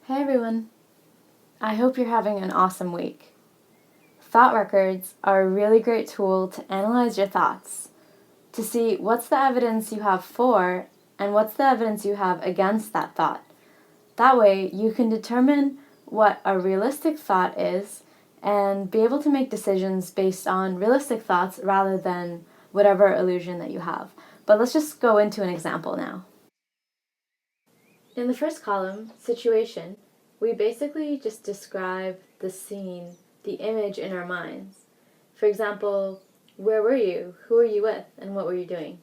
Hey everyone! I hope you're having an awesome week. Thought records are a really great tool to analyze your thoughts, to see what's the evidence you have for and what's the evidence you have against that thought. That way you can determine what a realistic thought is and be able to make decisions based on realistic thoughts rather than whatever illusion that you have. But let's just go into an example now. In the first column, situation, we basically just describe the scene, the image in our minds. For example, where were you? Who were you with? And what were you doing?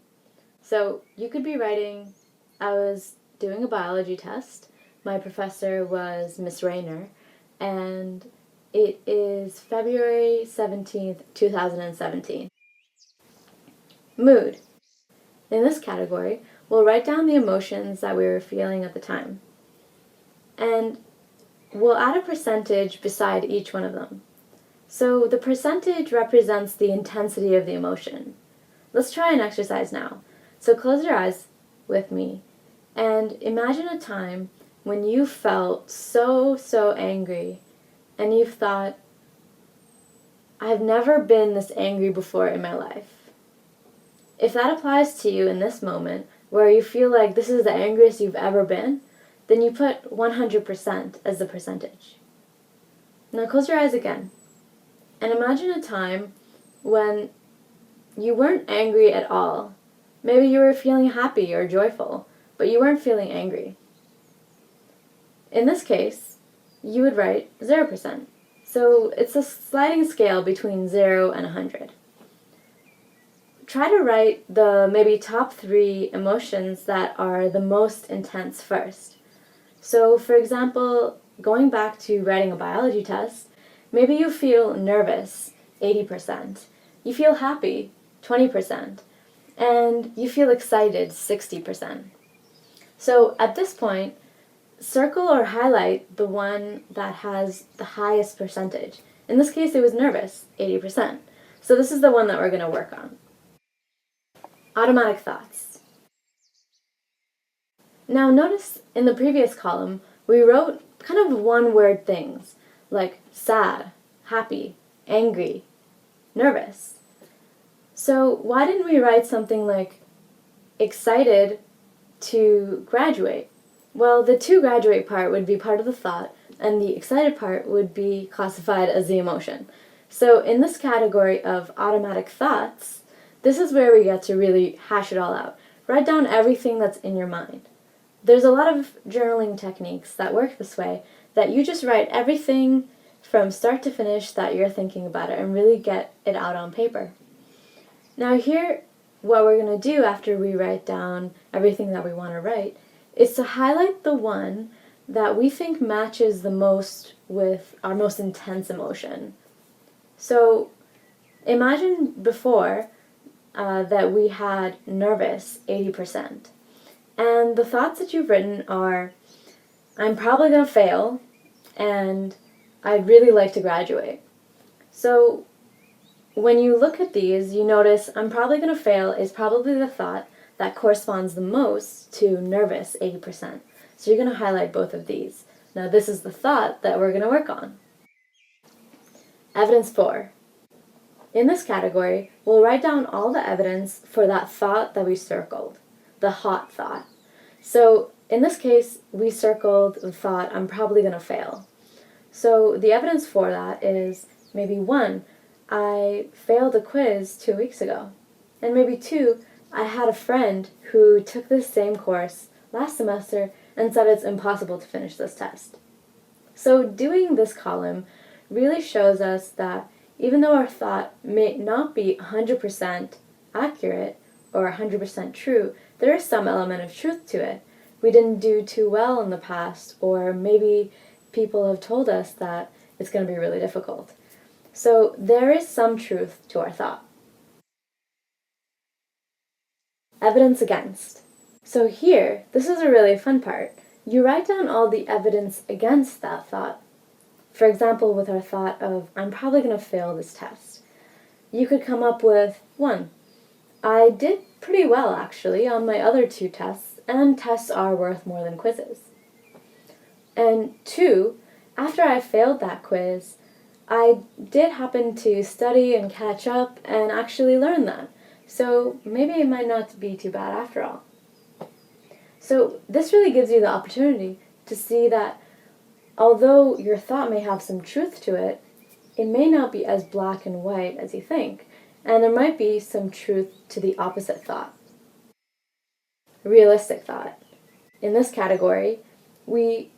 So you could be writing, I was doing a biology test. My professor was Miss Rayner, and it is February 17th, 2017. Mood. In this category, we'll write down the emotions that we were feeling at the time. And we'll add a percentage beside each one of them. So the percentage represents the intensity of the emotion. Let's try an exercise now. So close your eyes with me and imagine a time when you felt so angry and you thought, I've never been this angry before in my life. If that applies to you in this moment, where you feel like this is the angriest you've ever been, then you put 100% as the percentage. Now close your eyes again, and imagine a time when you weren't angry at all. Maybe you were feeling happy or joyful, but you weren't feeling angry. In this case, you would write 0%. So it's a sliding scale between 0 and 100. Try to write the maybe top 3 emotions that are the most intense first. So, for example, going back to writing a biology test, maybe you feel nervous, 80%. You feel happy, 20%. And you feel excited, 60%. So, at this point, circle or highlight the one that has the highest percentage. In this case, it was nervous, 80%. So this is the one that we're going to work on. Automatic thoughts. Now notice in the previous column, we wrote kind of one-word things, like sad, happy, angry, nervous. So why didn't we write something like excited to graduate? Well, the to graduate part would be part of the thought, and the excited part would be classified as the emotion. So in this category of automatic thoughts, this is where we get to really hash it all out. Write down everything that's in your mind. There's a lot of journaling techniques that work this way, that you just write everything from start to finish that you're thinking about it and really get it out on paper. Now here, what we're going to do after we write down everything that we want to write is to highlight the one that we think matches the most with our most intense emotion. So imagine before that we had nervous, 80%. And the thoughts that you've written are, I'm probably going to fail, and I'd really like to graduate. So when you look at these, you notice I'm probably going to fail is probably the thought that corresponds the most to nervous, 80%. So you're going to highlight both of these. Now this is the thought that we're going to work on. Evidence 4. In this category, we'll write down all the evidence for that thought that we circled, the hot thought. So in this case, we circled the thought, I'm probably going to fail. So the evidence for that is maybe 1, I failed a quiz 2 weeks ago. And maybe 2, I had a friend who took this same course last semester and said it's impossible to finish this test. So doing this column really shows us that even though our thought may not be 100% accurate or 100% true, there is some element of truth to it. We didn't do too well in the past, or maybe people have told us that it's going to be really difficult. So there is some truth to our thought. Evidence against. So here, this is a really fun part. You write down all the evidence against that thought. For example, with our thought of, I'm probably going to fail this test. You could come up with 1, I did pretty well actually on my other 2 tests, and tests are worth more than quizzes. And two, after I failed that quiz, I did happen to study and catch up and actually learn that. So maybe it might not be too bad after all. So this really gives you the opportunity to see that although your thought may have some truth to it, it may not be as black and white as you think, and there might be some truth to the opposite thought. Realistic thought. In this category, we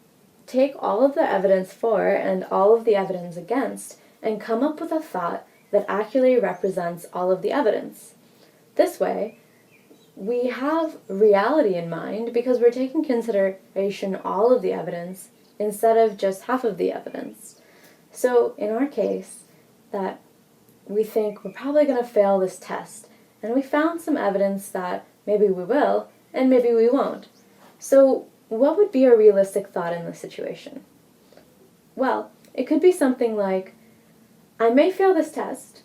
take all of the evidence for and all of the evidence against and come up with a thought that accurately represents all of the evidence. This way, we have reality in mind because we're taking consideration all of the evidence instead of just half of the evidence. So in our case, that we think we're probably going to fail this test, and we found some evidence that maybe we will and maybe we won't. So what would be a realistic thought in this situation? Well, it could be something like, I may fail this test,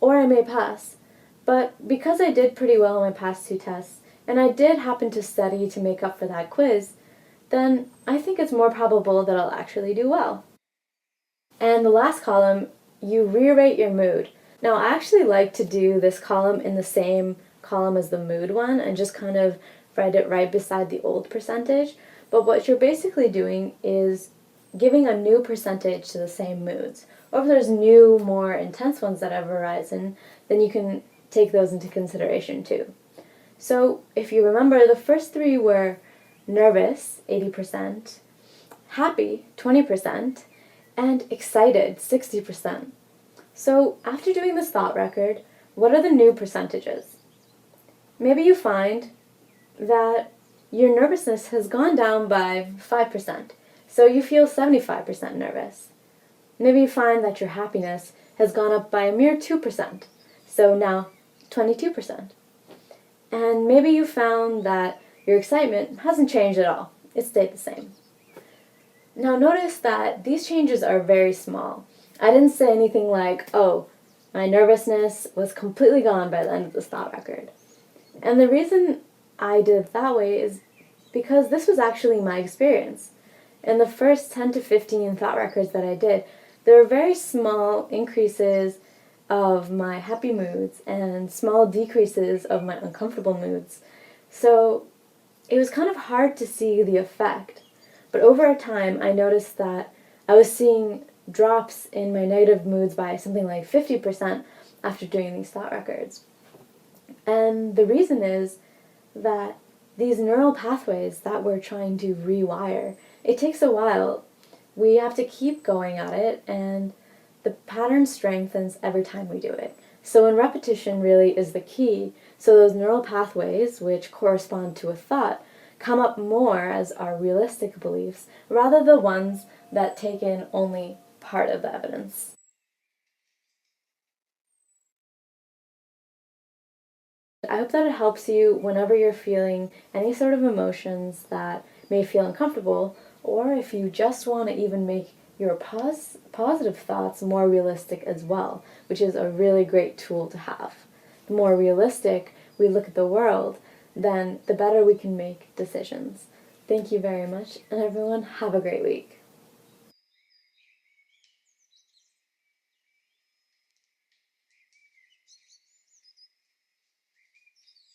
or I may pass, but because I did pretty well on my past two tests, and I did happen to study to make up for that quiz, then I think it's more probable that I'll actually do well. And the last column, you re-rate your mood. Now, I actually like to do this column in the same column as the mood one and just kind of write it right beside the old percentage. But what you're basically doing is giving a new percentage to the same moods. Or if there's new, more intense ones that have arisen, then you can take those into consideration too. So if you remember, the first three were nervous, 80%, happy, 20%, and excited, 60%. So after doing this thought record, what are the new percentages? Maybe you find that your nervousness has gone down by 5%, so you feel 75% nervous. Maybe you find that your happiness has gone up by a mere 2%, so now 22%. And maybe you found that your excitement hasn't changed at all. It stayed the same. Now notice that these changes are very small. I didn't say anything like, oh, my nervousness was completely gone by the end of this thought record. And the reason I did it that way is because this was actually my experience. In the first 10 to 15 thought records that I did, there were very small increases of my happy moods and small decreases of my uncomfortable moods. So it was kind of hard to see the effect. But over time, I noticed that I was seeing drops in my negative moods by something like 50% after doing these thought records. And the reason is that these neural pathways that we're trying to rewire, it takes a while. We have to keep going at it, and the pattern strengthens every time we do it. So when repetition really is the key, so those neural pathways, which correspond to a thought, come up more as our realistic beliefs, rather the ones that take in only part of the evidence. I hope that it helps you whenever you're feeling any sort of emotions that may feel uncomfortable, or if you just want to even make your positive thoughts more realistic as well, which is a really great tool to have. The more realistic we look at the world, then the better we can make decisions. Thank you very much, and everyone have a great week.